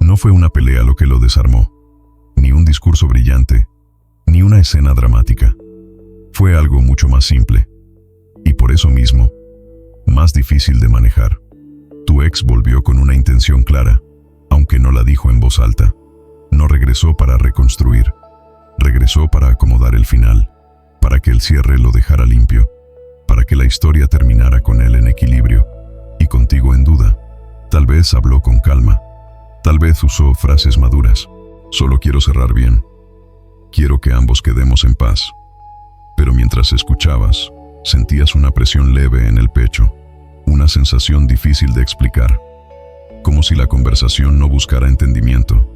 No fue una pelea lo que lo desarmó, ni un discurso brillante, ni una escena dramática. Fue algo mucho más simple, y por eso mismo, más difícil de manejar. Tu ex volvió con una intención clara, aunque no la dijo en voz alta. No regresó para reconstruir, regresó para acomodar el final, para que el cierre lo dejara limpio, para que la historia terminara con él en equilibrio y contigo en duda. Tal vez habló con calma, tal vez usó frases maduras. Solo quiero cerrar bien. Quiero que ambos quedemos en paz. Pero mientras escuchabas, sentías una presión leve en el pecho, una sensación difícil de explicar, como si la conversación no buscara entendimiento,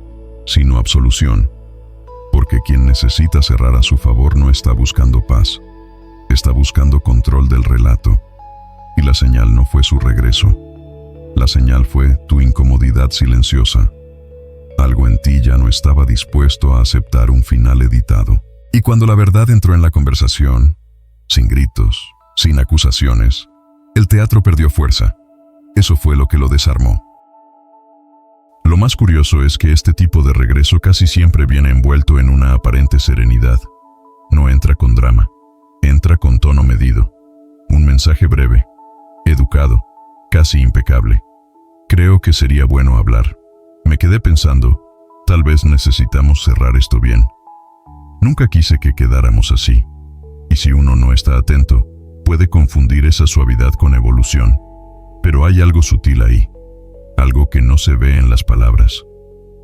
sino absolución, porque quien necesita cerrar a su favor no está buscando paz, está buscando control del relato, y la señal no fue su regreso. La señal fue tu incomodidad silenciosa. Algo en ti ya no estaba dispuesto a aceptar un final editado. Y cuando la verdad entró en la conversación, sin gritos, sin acusaciones, el teatro perdió fuerza. Eso fue lo que lo desarmó. Lo más curioso es que este tipo de regreso casi siempre viene envuelto en una aparente serenidad. No entra con drama, entra con tono medido. Un mensaje breve, educado, casi impecable. Creo que sería bueno hablar. Me quedé pensando, tal vez necesitamos cerrar esto bien. Nunca quise que quedáramos así. Y si uno no está atento, puede confundir esa suavidad con evolución. Pero hay algo sutil ahí. Algo que no se ve en las palabras.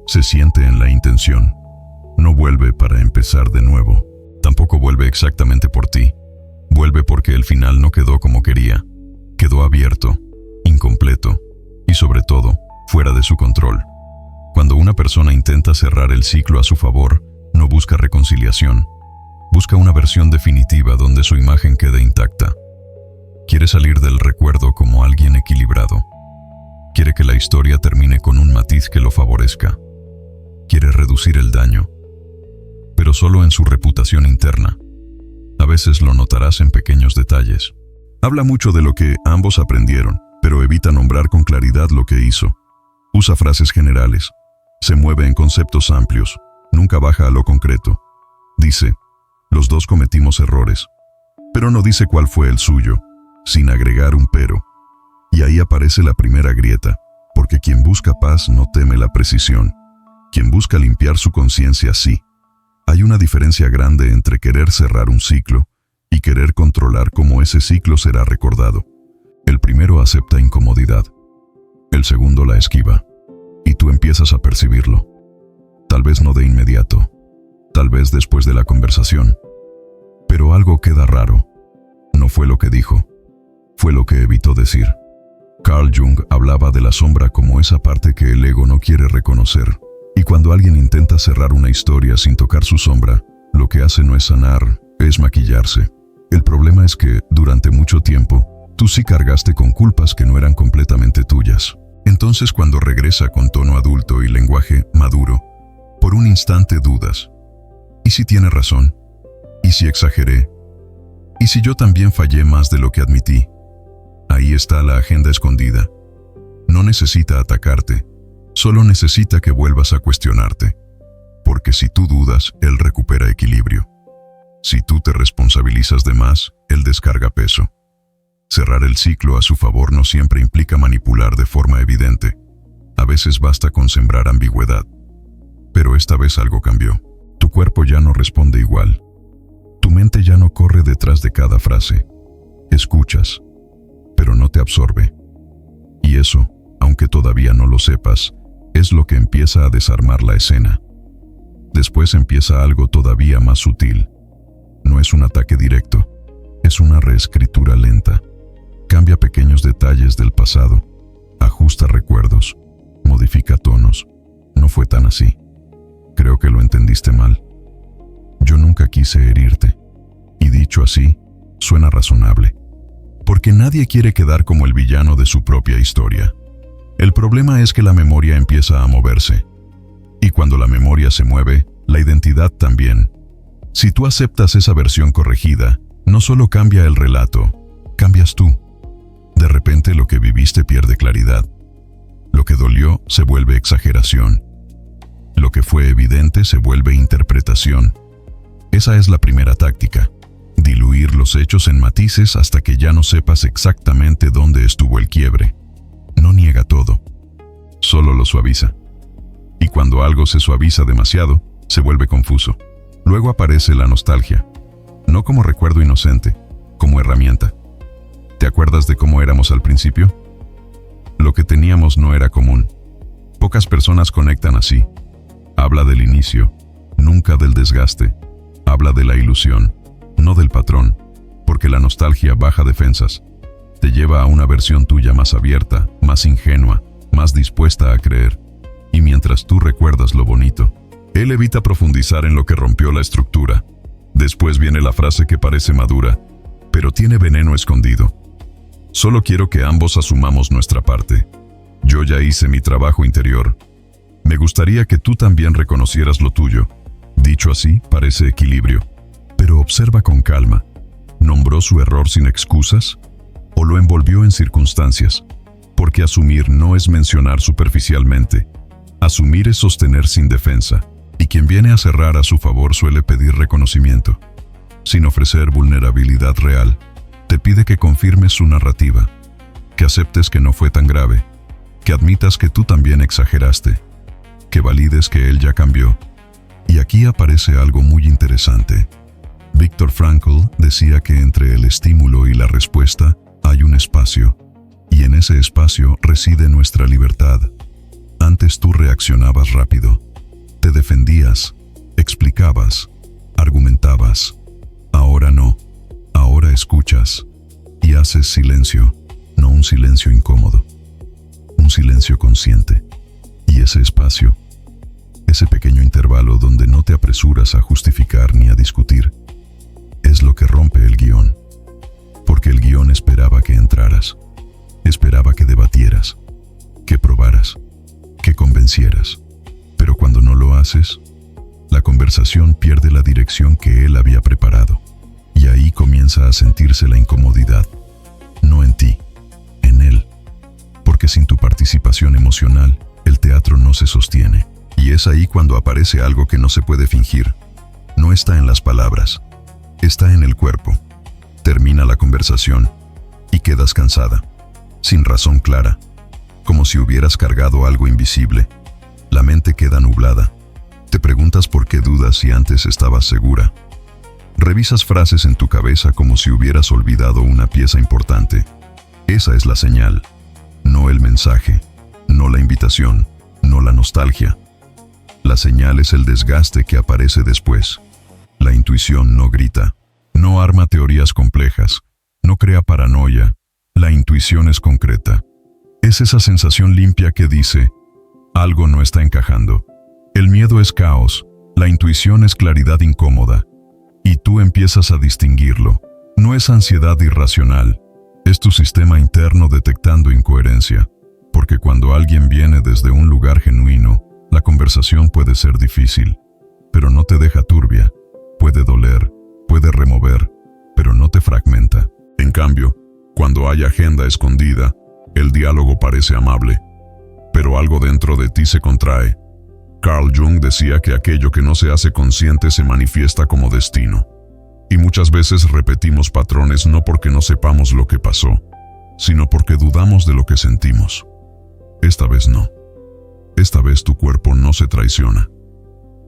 Se siente en la intención. No vuelve para empezar de nuevo. Tampoco vuelve exactamente por ti. Vuelve porque el final no quedó como quería. Quedó abierto, incompleto y sobre todo, fuera de su control. Cuando una persona intenta cerrar el ciclo a su favor, no busca reconciliación. Busca una versión definitiva donde su imagen quede intacta. Quiere salir del recuerdo como alguien equilibrado. Quiere que la historia termine con un matiz que lo favorezca. Quiere reducir el daño, pero solo en su reputación interna. A veces lo notarás en pequeños detalles. Habla mucho de lo que ambos aprendieron, pero evita nombrar con claridad lo que hizo. Usa frases generales. Se mueve en conceptos amplios. Nunca baja a lo concreto. Dice, los dos cometimos errores, pero no dice cuál fue el suyo, sin agregar un pero. Y ahí aparece la primera grieta, porque quien busca paz no teme la precisión. Quien busca limpiar su conciencia sí. Hay una diferencia grande entre querer cerrar un ciclo y querer controlar cómo ese ciclo será recordado. El primero acepta incomodidad, el segundo la esquiva, y tú empiezas a percibirlo. Tal vez no de inmediato, tal vez después de la conversación, pero algo queda raro. No fue lo que dijo, fue lo que evitó decir. Carl Jung hablaba de la sombra como esa parte que el ego no quiere reconocer, y cuando alguien intenta cerrar una historia sin tocar su sombra, lo que hace no es sanar, es maquillarse. El problema es que, durante mucho tiempo, tú sí cargaste con culpas que no eran completamente tuyas. Entonces cuando regresa con tono adulto y lenguaje maduro, por un instante dudas. ¿Y si tiene razón? ¿Y si exageré? ¿Y si yo también fallé más de lo que admití? Ahí está la agenda escondida. No necesita atacarte, solo necesita que vuelvas a cuestionarte. Porque si tú dudas, él recupera equilibrio. Si tú te responsabilizas de más, él descarga peso. Cerrar el ciclo a su favor no siempre implica manipular de forma evidente. A veces basta con sembrar ambigüedad. Pero esta vez algo cambió. Tu cuerpo ya no responde igual. Tu mente ya no corre detrás de cada frase. Escuchas, pero no te absorbe. Y eso, aunque todavía no lo sepas, es lo que empieza a desarmar la escena. Después empieza algo todavía más sutil. No es un ataque directo, es una reescritura lenta. Cambia pequeños detalles del pasado, ajusta recuerdos, modifica tonos. No fue tan así. Creo que lo entendiste mal. Yo nunca quise herirte. Y dicho así, suena razonable. Porque nadie quiere quedar como el villano de su propia historia. El problema es que la memoria empieza a moverse. Y cuando la memoria se mueve, la identidad también. Si tú aceptas esa versión corregida, no solo cambia el relato, cambias tú. De repente lo que viviste pierde claridad. Lo que dolió se vuelve exageración. Lo que fue evidente se vuelve interpretación. Esa es la primera táctica. Diluir los hechos en matices hasta que ya no sepas exactamente dónde estuvo el quiebre. No niega todo, solo lo suaviza. Y cuando algo se suaviza demasiado, se vuelve confuso. Luego aparece la nostalgia, no como recuerdo inocente, como herramienta. ¿Te acuerdas de cómo éramos al principio? Lo que teníamos no era común. Pocas personas conectan así. Habla del inicio, nunca del desgaste. Habla de la ilusión, no del patrón, porque la nostalgia baja defensas. Te lleva a una versión tuya más abierta, más ingenua, más dispuesta a creer. Y mientras tú recuerdas lo bonito, él evita profundizar en lo que rompió la estructura. Después viene la frase que parece madura, pero tiene veneno escondido. Solo quiero que ambos asumamos nuestra parte. Yo ya hice mi trabajo interior. Me gustaría que tú también reconocieras lo tuyo. Dicho así, parece equilibrio. Pero observa con calma. ¿Nombró su error sin excusas? ¿O lo envolvió en circunstancias? Porque asumir no es mencionar superficialmente. Asumir es sostener sin defensa. Y quien viene a cerrar a su favor suele pedir reconocimiento. Sin ofrecer vulnerabilidad real, te pide que confirmes su narrativa, que aceptes que no fue tan grave, que admitas que tú también exageraste, que valides que él ya cambió. Y aquí aparece algo muy interesante. Viktor Frankl decía que entre el estímulo y la respuesta hay un espacio, y en ese espacio reside nuestra libertad. Antes tú reaccionabas rápido, te defendías, explicabas, argumentabas. Ahora no, ahora escuchas y haces silencio, no un silencio incómodo, un silencio consciente. Y ese espacio, ese pequeño intervalo donde no te apresuras a justificar ni a discutir, es lo que rompe el guión. Porque el guión esperaba que entraras, esperaba que debatieras, que probaras, que convencieras. Pero cuando no lo haces, la conversación pierde la dirección que él había preparado. Y ahí comienza a sentirse la incomodidad. No en ti, en él. Porque sin tu participación emocional, el teatro no se sostiene. Y es ahí cuando aparece algo que no se puede fingir. No está en las palabras, está en el cuerpo. Termina la conversación y quedas cansada, sin razón clara, como si hubieras cargado algo invisible. La mente queda nublada. Te preguntas por qué dudas si antes estabas segura. Revisas frases en tu cabeza como si hubieras olvidado una pieza importante. Esa es la señal, no el mensaje, no la invitación, no la nostalgia. La señal es el desgaste que aparece después. La intuición no grita, no arma teorías complejas, no crea paranoia. La intuición es concreta. Es esa sensación limpia que dice, algo no está encajando. El miedo es caos, la intuición es claridad incómoda. Y tú empiezas a distinguirlo. No es ansiedad irracional, es tu sistema interno detectando incoherencia. Porque cuando alguien viene desde un lugar genuino, la conversación puede ser difícil, pero no te deja turbia. Puede doler, puede remover, pero no te fragmenta. En cambio, cuando hay agenda escondida, el diálogo parece amable, pero algo dentro de ti se contrae. Carl Jung decía que aquello que no se hace consciente se manifiesta como destino. Y muchas veces repetimos patrones no porque no sepamos lo que pasó, sino porque dudamos de lo que sentimos. Esta vez no. Esta vez tu cuerpo no se traiciona.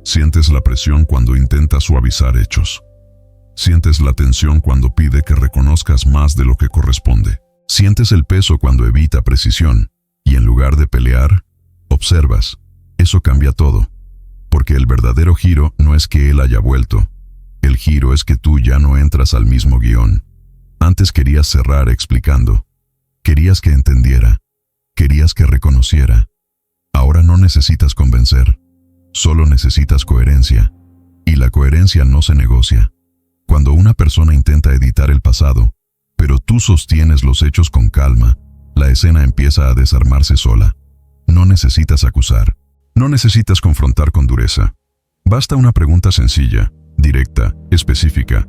Sientes la presión cuando intentas suavizar hechos. Sientes la tensión cuando pide que reconozcas más de lo que corresponde. Sientes el peso cuando evita precisión. Y en lugar de pelear, observas. Eso cambia todo. Porque el verdadero giro no es que él haya vuelto. El giro es que tú ya no entras al mismo guión. Antes querías cerrar explicando. Querías que entendiera. Querías que reconociera. Ahora no necesitas convencer. Solo necesitas coherencia. Y la coherencia no se negocia. Cuando una persona intenta editar el pasado, pero tú sostienes los hechos con calma, la escena empieza a desarmarse sola. No necesitas acusar. No necesitas confrontar con dureza. Basta una pregunta sencilla, directa, específica.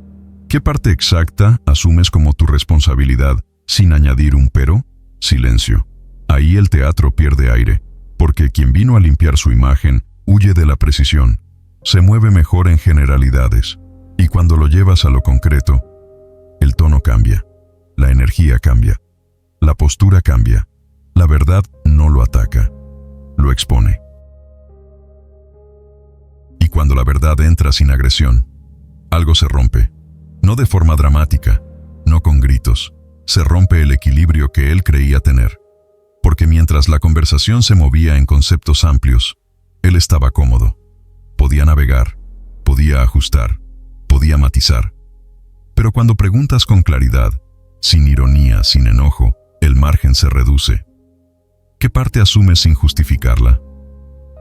¿Qué parte exacta asumes como tu responsabilidad sin añadir un pero? Silencio. Ahí el teatro pierde aire, porque quien vino a limpiar su imagen huye de la precisión, se mueve mejor en generalidades, y cuando lo llevas a lo concreto, el tono cambia, la energía cambia, la postura cambia, la verdad no lo ataca, lo expone. Y cuando la verdad entra sin agresión, algo se rompe, no de forma dramática, no con gritos, se rompe el equilibrio que él creía tener. Porque mientras la conversación se movía en conceptos amplios, él estaba cómodo. Podía navegar, podía ajustar, podía matizar. Pero cuando preguntas con claridad, sin ironía, sin enojo, el margen se reduce. ¿Qué parte asumes sin justificarla?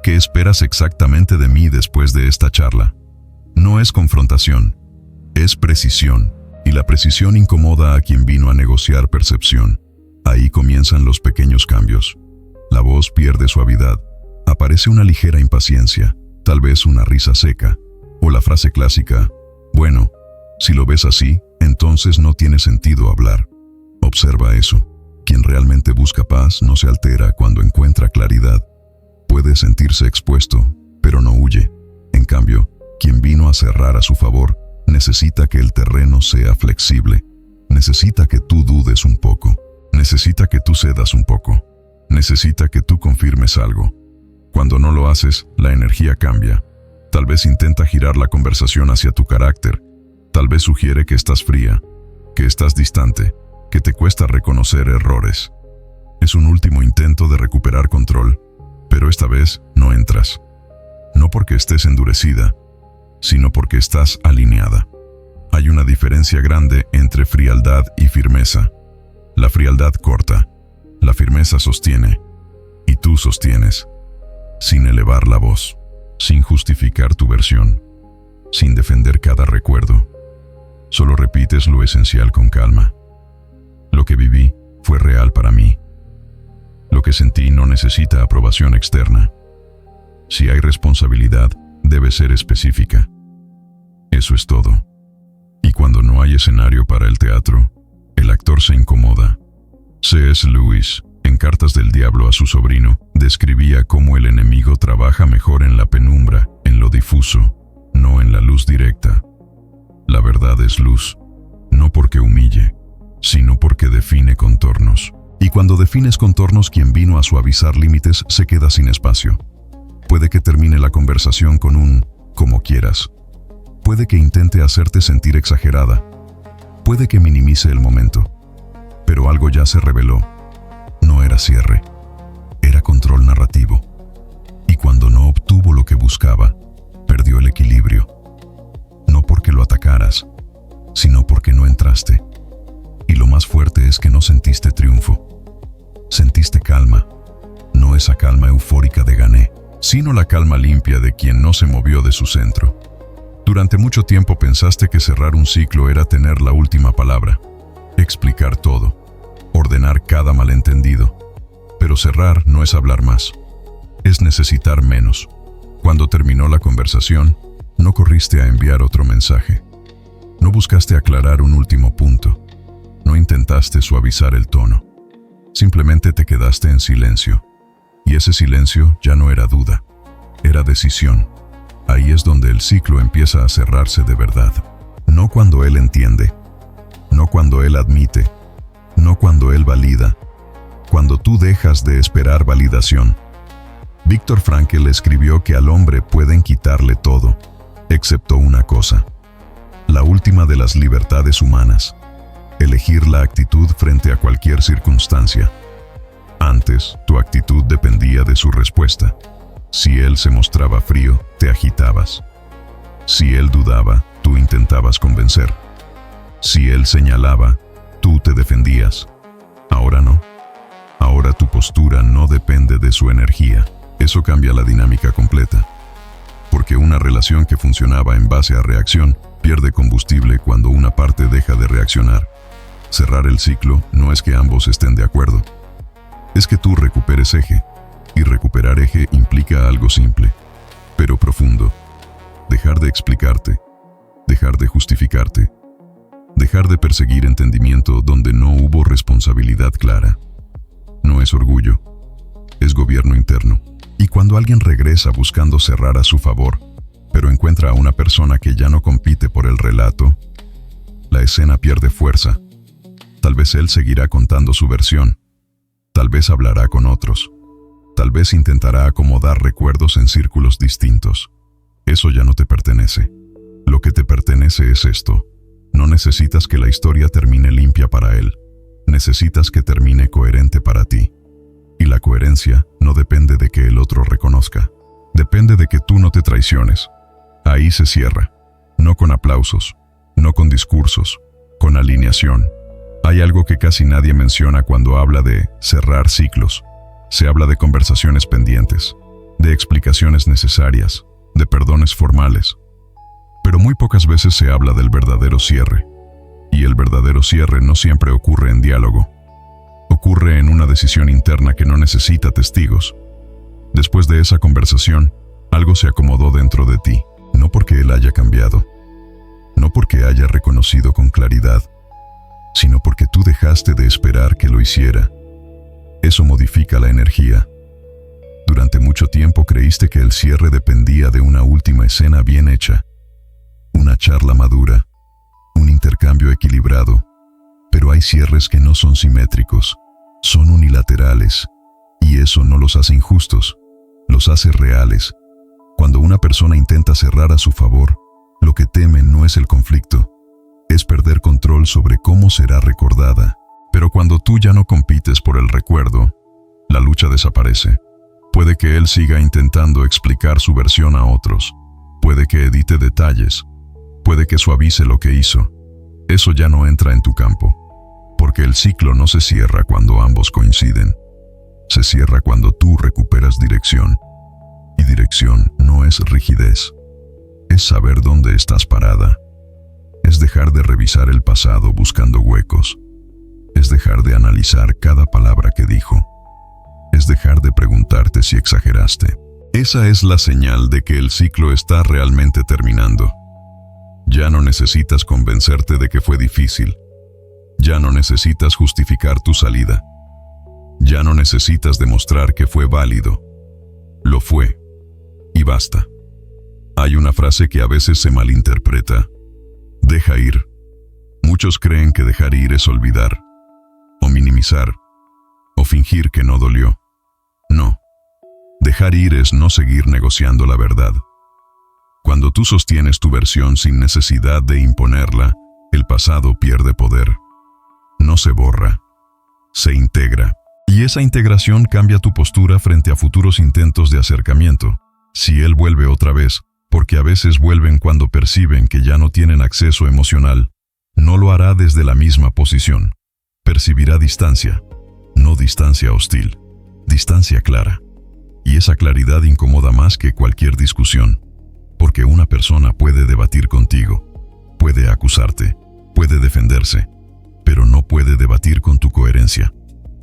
¿Qué esperas exactamente de mí después de esta charla? No es confrontación, es precisión, y la precisión incomoda a quien vino a negociar percepción. Ahí comienzan los pequeños cambios. La voz pierde suavidad, aparece una ligera impaciencia, tal vez una risa seca, o la frase clásica, bueno, si lo ves así, entonces no tiene sentido hablar. Observa eso. Quien realmente busca paz no se altera cuando encuentra claridad. Puede sentirse expuesto, pero no huye. En cambio, quien vino a cerrar a su favor, necesita que el terreno sea flexible. Necesita que tú dudes un poco. Necesita que tú cedas un poco. Necesita que tú confirmes algo. Cuando no lo haces, la energía cambia. Tal vez intenta girar la conversación hacia tu carácter. Tal vez sugiere que estás fría, que estás distante, que te cuesta reconocer errores. Es un último intento de recuperar control, pero esta vez no entras. No porque estés endurecida, sino porque estás alineada. Hay una diferencia grande entre frialdad y firmeza. La frialdad corta, la firmeza sostiene, y tú sostienes, sin elevar la voz, sin justificar tu versión, sin defender cada recuerdo. Solo repites lo esencial con calma. Lo que viví fue real para mí. Lo que sentí no necesita aprobación externa. Si hay responsabilidad, debe ser específica. Eso es todo. Y cuando no hay escenario para el teatro, el actor se incomoda. C.S. Lewis, en Cartas del Diablo a su sobrino, describía cómo el enemigo trabaja mejor en la penumbra, en lo difuso, no en la luz directa. La verdad es luz, no porque humille, sino porque define contornos. Y cuando defines contornos, quien vino a suavizar límites se queda sin espacio. Puede que termine la conversación con un «como quieras». Puede que intente hacerte sentir exagerada. Puede que minimice el momento. Pero algo ya se reveló. No era cierre. Era control narrativo. Y cuando no obtuvo lo que buscaba, perdió el equilibrio. No porque lo atacaras, sino porque no entraste. Y lo más fuerte es que no sentiste triunfo. Sentiste calma. No esa calma eufórica de gané, sino la calma limpia de quien no se movió de su centro. Durante mucho tiempo pensaste que cerrar un ciclo era tener la última palabra, explicar todo, ordenar cada malentendido. Pero cerrar no es hablar más, es necesitar menos. Cuando terminó la conversación, no corriste a enviar otro mensaje. No buscaste aclarar un último punto. No intentaste suavizar el tono. Simplemente te quedaste en silencio. Y ese silencio ya no era duda, era decisión. Ahí es donde el ciclo empieza a cerrarse de verdad. No cuando él entiende, no cuando él admite, no cuando él valida, cuando tú dejas de esperar validación. Viktor Frankl escribió que al hombre pueden quitarle todo, excepto una cosa, la última de las libertades humanas, elegir la actitud frente a cualquier circunstancia. Antes, tu actitud dependía de su respuesta. Si él se mostraba frío, te agitabas. Si él dudaba, tú intentabas convencer. Si él señalaba, tú te defendías. Ahora no. Ahora tu postura no depende de su energía. Eso cambia la dinámica completa. Porque una relación que funcionaba en base a reacción pierde combustible cuando una parte deja de reaccionar. Cerrar el ciclo no es que ambos estén de acuerdo. Es que tú recuperes eje. Y recuperar eje implica algo simple, pero profundo. Dejar de explicarte, dejar de justificarte, dejar de perseguir entendimiento donde no hubo responsabilidad clara. No es orgullo, es gobierno interno. Y cuando alguien regresa buscando cerrar a su favor, pero encuentra a una persona que ya no compite por el relato, la escena pierde fuerza. Tal vez él seguirá contando su versión. Tal vez hablará con otros. Tal vez intentará acomodar recuerdos en círculos distintos. Eso ya no te pertenece. Lo que te pertenece es esto. No necesitas que la historia termine limpia para él. Necesitas que termine coherente para ti. Y la coherencia no depende de que el otro reconozca. Depende de que tú no te traiciones. Ahí se cierra. No con aplausos, no con discursos, con alineación. Hay algo que casi nadie menciona cuando habla de cerrar ciclos. Se habla de conversaciones pendientes, de explicaciones necesarias, de perdones formales. Pero muy pocas veces se habla del verdadero cierre. Y el verdadero cierre no siempre ocurre en diálogo. Ocurre en una decisión interna que no necesita testigos. Después de esa conversación, algo se acomodó dentro de ti, no porque él haya cambiado, no porque haya reconocido con claridad, sino porque tú dejaste de esperar que lo hiciera. Eso modifica la energía. Durante mucho tiempo creíste que el cierre dependía de una última escena bien hecha, una charla madura, un intercambio equilibrado, pero hay cierres que no son simétricos, son unilaterales, y eso no los hace injustos, los hace reales. Cuando una persona intenta cerrar a su favor, lo que teme no es el conflicto, es perder control sobre cómo será recordada. Pero cuando tú ya no compites por el recuerdo, la lucha desaparece. Puede que él siga intentando explicar su versión a otros, puede que edite detalles, puede que suavice lo que hizo. Eso ya no entra en tu campo, porque el ciclo no se cierra cuando ambos coinciden. Se cierra cuando tú recuperas dirección. Y dirección no es rigidez, es saber dónde estás parada. Es dejar de revisar el pasado buscando huecos. Es dejar de analizar cada palabra que dijo. Es dejar de preguntarte si exageraste. Esa es la señal de que el ciclo está realmente terminando. Ya no necesitas convencerte de que fue difícil. Ya no necesitas justificar tu salida. Ya no necesitas demostrar que fue válido. Lo fue. Y basta. Hay una frase que a veces se malinterpreta. Deja ir. Muchos creen que dejar ir es olvidar, o minimizar, o fingir que no dolió. No. Dejar ir es no seguir negociando la verdad. Cuando tú sostienes tu versión sin necesidad de imponerla, el pasado pierde poder. No se borra, se integra. Y esa integración cambia tu postura frente a futuros intentos de acercamiento. Si él vuelve otra vez, porque a veces vuelven cuando perciben que ya no tienen acceso emocional, no lo hará desde la misma posición. Percibirá distancia, no distancia hostil, distancia clara. Y esa claridad incomoda más que cualquier discusión, porque una persona puede debatir contigo, puede acusarte, puede defenderse, pero no puede debatir con tu coherencia.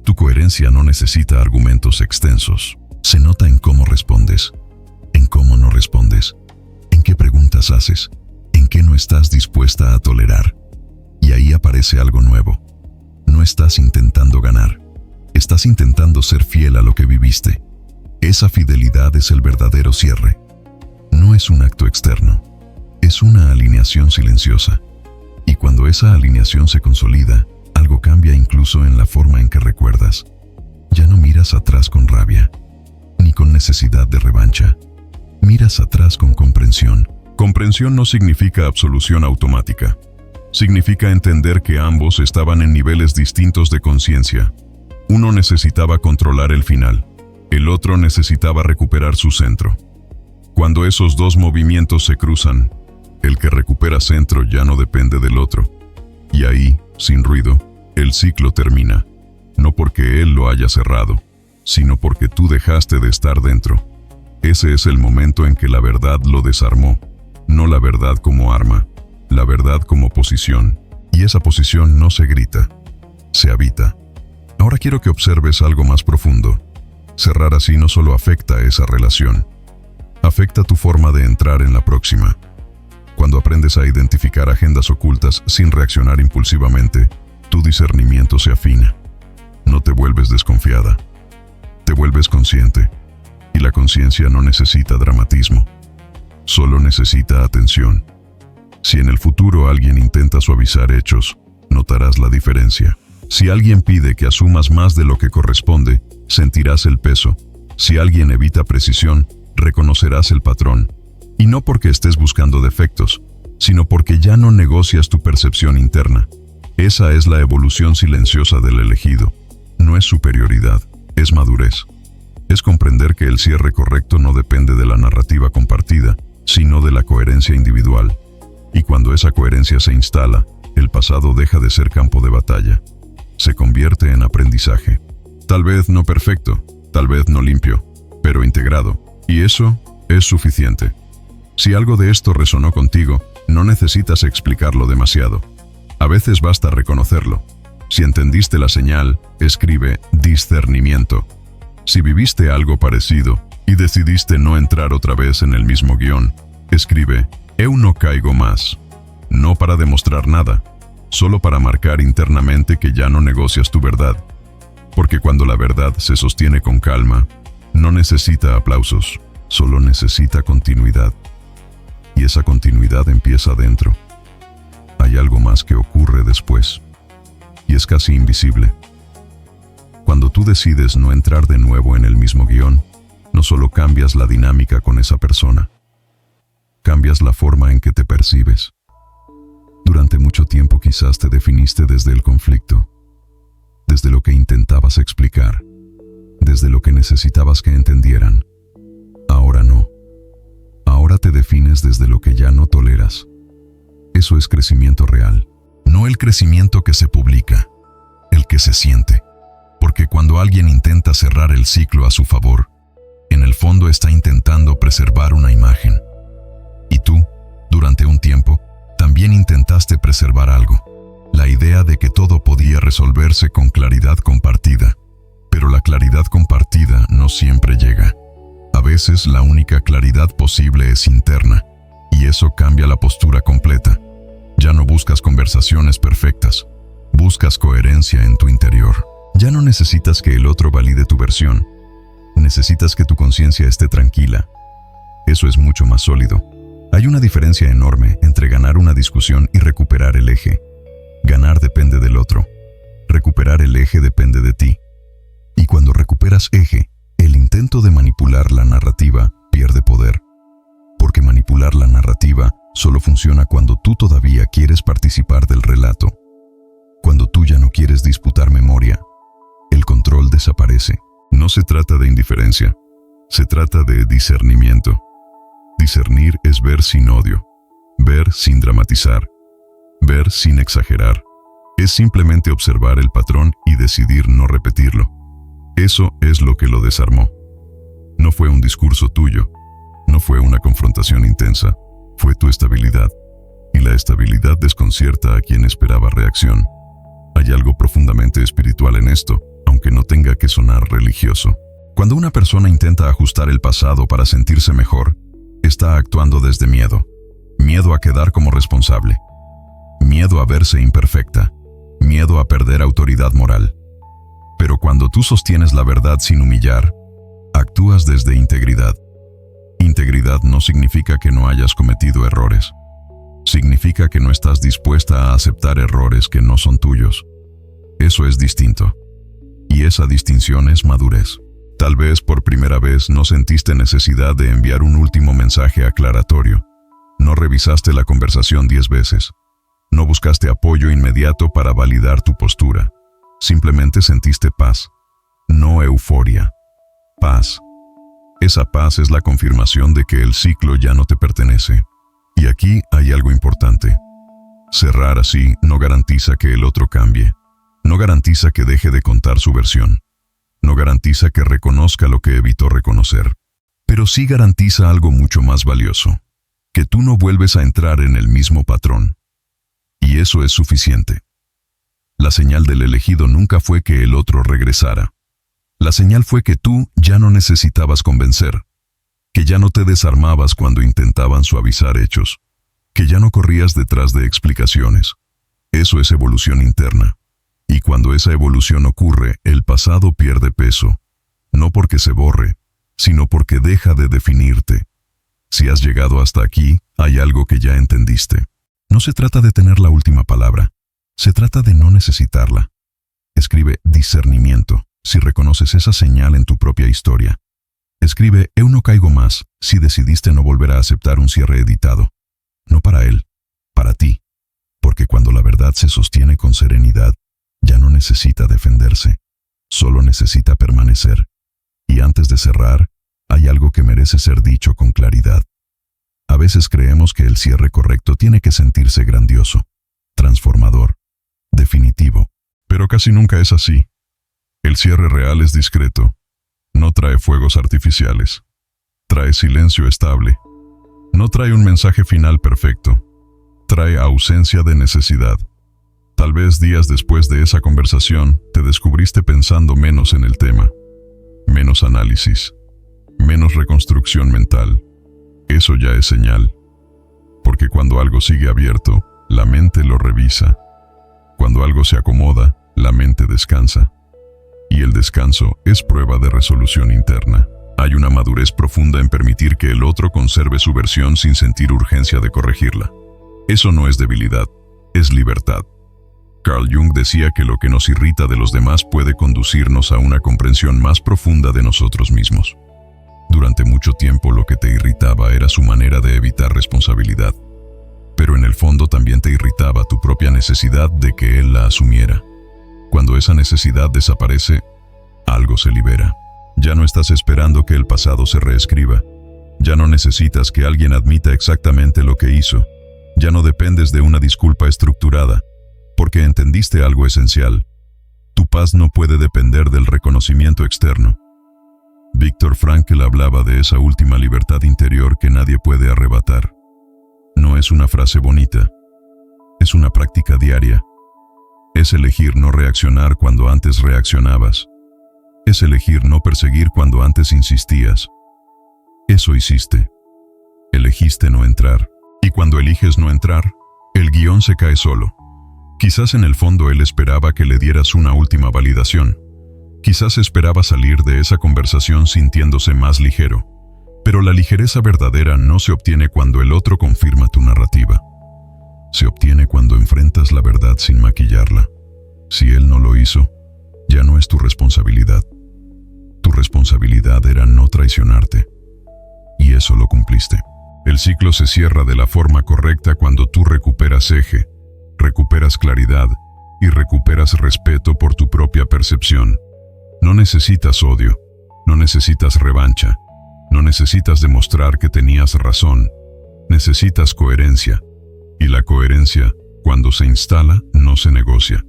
Tu coherencia no necesita argumentos extensos. Se nota en cómo respondes, en cómo no respondes, en qué preguntas haces, en qué no estás dispuesta a tolerar. Y ahí aparece algo nuevo. No estás intentando ganar, estás intentando ser fiel a lo que viviste. Esa fidelidad es el verdadero cierre. No es un acto externo, es una alineación silenciosa. Y cuando esa alineación se consolida, algo cambia incluso en la forma en que recuerdas. Ya no miras atrás con rabia, ni con necesidad de revancha. Miras atrás con comprensión. Comprensión no significa absolución automática. Significa entender que ambos estaban en niveles distintos de conciencia. Uno necesitaba controlar el final, el otro necesitaba recuperar su centro. Cuando esos dos movimientos se cruzan, el que recupera centro ya no depende del otro. Y ahí, sin ruido, el ciclo termina. No porque él lo haya cerrado, sino porque tú dejaste de estar dentro. Ese es el momento en que la verdad lo desarmó. No la verdad como arma, la verdad como posición. Y esa posición no se grita, se habita. Ahora quiero que observes algo más profundo. Cerrar así no solo afecta a esa relación, afecta tu forma de entrar en la próxima. Cuando aprendes a identificar agendas ocultas sin reaccionar impulsivamente, tu discernimiento se afina. No te vuelves desconfiada. Te vuelves consciente. Y la conciencia no necesita dramatismo. Solo necesita atención. Si en el futuro alguien intenta suavizar hechos, notarás la diferencia. Si alguien pide que asumas más de lo que corresponde, sentirás el peso. Si alguien evita precisión, reconocerás el patrón. Y no porque estés buscando defectos, sino porque ya no negocias tu percepción interna. Esa es la evolución silenciosa del elegido. No es superioridad, es madurez. Es comprender que el cierre correcto no depende de la narrativa compartida, sino de la coherencia individual. Y cuando esa coherencia se instala, el pasado deja de ser campo de batalla. Se convierte en aprendizaje. Tal vez no perfecto, tal vez no limpio, pero integrado. Y eso es suficiente. Si algo de esto resonó contigo, no necesitas explicarlo demasiado. A veces basta reconocerlo. Si entendiste la señal, escribe discernimiento. Si viviste algo parecido y decidiste no entrar otra vez en el mismo guión, escribe eu no caigo más. No para demostrar nada, solo para marcar internamente que ya no negocias tu verdad. Porque cuando la verdad se sostiene con calma, no necesita aplausos, solo necesita continuidad. Y esa continuidad empieza dentro. Hay algo más que ocurre después, y es casi invisible. Cuando tú decides no entrar de nuevo en el mismo guión, no solo cambias la dinámica con esa persona, cambias la forma en que te percibes. Durante mucho tiempo quizás te definiste desde el conflicto, desde lo que intentabas explicar, desde lo que necesitabas que entendieran. Ahora no. Ahora te defines desde lo que ya no toleras. Eso es crecimiento real, no el crecimiento que se publica, el que se siente. Porque cuando alguien intenta cerrar el ciclo a su favor, en el fondo está intentando preservar una imagen. Y tú, durante un tiempo, también intentaste preservar algo, la idea de que todo podía resolverse con claridad compartida. Pero la claridad compartida no siempre llega. A veces la única claridad posible es interna, y eso cambia la postura completa. Ya no buscas conversaciones perfectas, buscas coherencia en tu interior. Ya no necesitas que el otro valide tu versión, necesitas que tu conciencia esté tranquila. Eso es mucho más sólido. Hay una diferencia enorme entre ganar una discusión y recuperar el eje. Ganar depende del otro, recuperar el eje depende de ti. Y cuando recuperas eje, el intento de manipular la narrativa pierde poder. Porque manipular la narrativa solo funciona cuando tú todavía quieres participar del relato. Cuando tú ya no quieres disputar memoria, el control desaparece. No se trata de indiferencia, se trata de discernimiento. Discernir es ver sin odio, ver sin dramatizar, ver sin exagerar. Es simplemente observar el patrón y decidir no repetirlo. Eso es lo que lo desarmó. No fue un discurso tuyo, no fue una confrontación intensa, fue tu estabilidad. Y la estabilidad desconcierta a quien esperaba reacción. Hay algo profundamente espiritual en esto, aunque no tenga que sonar religioso. Cuando una persona intenta ajustar el pasado para sentirse mejor, está actuando desde miedo. Miedo a quedar como responsable. Miedo a verse imperfecta. Miedo a perder autoridad moral. Pero cuando tú sostienes la verdad sin humillar, actúas desde integridad. Integridad no significa que no hayas cometido errores. Significa que no estás dispuesta a aceptar errores que no son tuyos. Eso es distinto. Y esa distinción es madurez. Tal vez por primera vez no sentiste necesidad de enviar un último mensaje aclaratorio. No revisaste la conversación 10 veces. No buscaste apoyo inmediato para validar tu postura. Simplemente sentiste paz. No euforia. Paz. Esa paz es la confirmación de que el ciclo ya no te pertenece. Y aquí hay algo importante. Cerrar así no garantiza que el otro cambie. No garantiza que deje de contar su versión. No garantiza que reconozca lo que evitó reconocer. Pero sí garantiza algo mucho más valioso. Que tú no vuelves a entrar en el mismo patrón. Y eso es suficiente. La señal del elegido nunca fue que el otro regresara. La señal fue que tú ya no necesitabas convencer. Que ya no te desarmabas cuando intentaban suavizar hechos. Que ya no corrías detrás de explicaciones. Eso es evolución interna. Y cuando esa evolución ocurre, el pasado pierde peso, no porque se borre, sino porque deja de definirte. Si has llegado hasta aquí, hay algo que ya entendiste. No se trata de tener la última palabra, se trata de no necesitarla. Escribe discernimiento, si reconoces esa señal en tu propia historia. Escribe eu no caigo más, si decidiste no volver a aceptar un cierre editado. No para él, para ti. Porque cuando la verdad se sostiene con serenidad, ya no necesita defenderse, solo necesita permanecer. Y antes de cerrar, hay algo que merece ser dicho con claridad. A veces creemos que el cierre correcto tiene que sentirse grandioso, transformador, definitivo, pero casi nunca es así. El cierre real es discreto, no trae fuegos artificiales, trae silencio estable, no trae un mensaje final perfecto, trae ausencia de necesidad. Tal vez días después de esa conversación, te descubriste pensando menos en el tema, menos análisis, menos reconstrucción mental. Eso ya es señal, porque cuando algo sigue abierto, la mente lo revisa. Cuando algo se acomoda, la mente descansa. Y el descanso es prueba de resolución interna. Hay una madurez profunda en permitir que el otro conserve su versión sin sentir urgencia de corregirla. Eso no es debilidad, es libertad. Carl Jung decía que lo que nos irrita de los demás puede conducirnos a una comprensión más profunda de nosotros mismos. Durante mucho tiempo lo que te irritaba era su manera de evitar responsabilidad, pero en el fondo también te irritaba tu propia necesidad de que él la asumiera. Cuando esa necesidad desaparece, algo se libera. Ya no estás esperando que el pasado se reescriba. Ya no necesitas que alguien admita exactamente lo que hizo. Ya no dependes de una disculpa estructurada, porque entendiste algo esencial. Tu paz no puede depender del reconocimiento externo. Viktor Frankl hablaba de esa última libertad interior que nadie puede arrebatar. No es una frase bonita, es una práctica diaria. Es elegir no reaccionar cuando antes reaccionabas. Es elegir no perseguir cuando antes insistías. Eso hiciste. Elegiste no entrar. Y cuando eliges no entrar, el guión se cae solo. Quizás en el fondo él esperaba que le dieras una última validación. Quizás esperaba salir de esa conversación sintiéndose más ligero. Pero la ligereza verdadera no se obtiene cuando el otro confirma tu narrativa. Se obtiene cuando enfrentas la verdad sin maquillarla. Si él no lo hizo, ya no es tu responsabilidad. Tu responsabilidad era no traicionarte. Y eso lo cumpliste. El ciclo se cierra de la forma correcta cuando tú recuperas eje, recuperas claridad y recuperas respeto por tu propia percepción. No necesitas odio, no necesitas revancha, no necesitas demostrar que tenías razón. Necesitas coherencia. Y la coherencia, cuando se instala, no se negocia.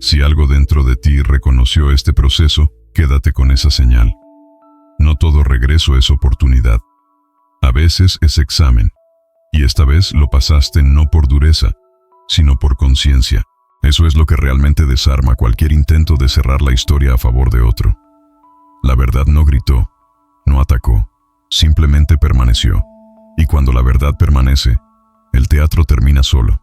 Si algo dentro de ti reconoció este proceso, quédate con esa señal. No todo regreso es oportunidad. A veces es examen. Y esta vez lo pasaste no por dureza, sino por conciencia. Eso es lo que realmente desarma cualquier intento de cerrar la historia a favor de otro. La verdad no gritó, no atacó, simplemente permaneció. Y cuando la verdad permanece, el teatro termina solo.